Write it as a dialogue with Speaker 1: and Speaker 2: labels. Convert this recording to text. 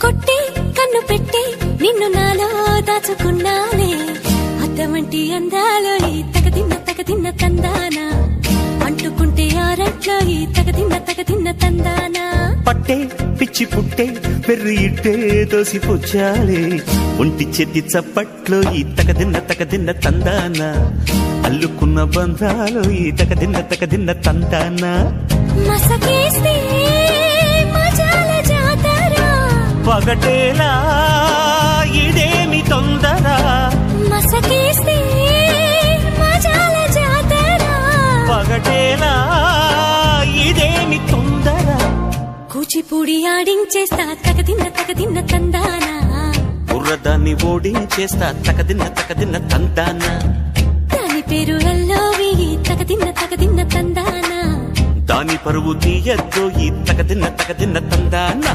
Speaker 1: కొట్టి కన్ను పెట్టి నిన్ను నాలో దాచుకున్నాలే అద్దమంటి అందాలో ఈ తగదిన్న తందానా అంటుకుంటే ఆరట్లో ఈ తగదిన్న తందానా
Speaker 2: పట్టే పిచ్చి పుట్టే పెర్రి ఇట్టే దోసిపుచ్చాలే ఒంటి చేతి చప్పట్లో ఈ తగదిన్న తందానా అల్లుకున్న బంధాలు ఈ తగదిన్న తందానా
Speaker 1: మసకేస్తే మజాల జాతర
Speaker 2: పగటేలా ఇదేమి తొందర
Speaker 1: మసకేస్తే మజాల జాతర
Speaker 2: పగటేలా ఇదేమి తొందర
Speaker 1: కూచిపూడి ఆడించేస్తా తగదిన్న తందానా
Speaker 2: బుర్రదాన్ని ఓడించేస్తా తగదిన్న తందానా
Speaker 1: దాని పేరు అల్లోవి తగదిన్న తందానా
Speaker 2: దాని పరువు తీయద్దు ఈ తగదిన్న తందానా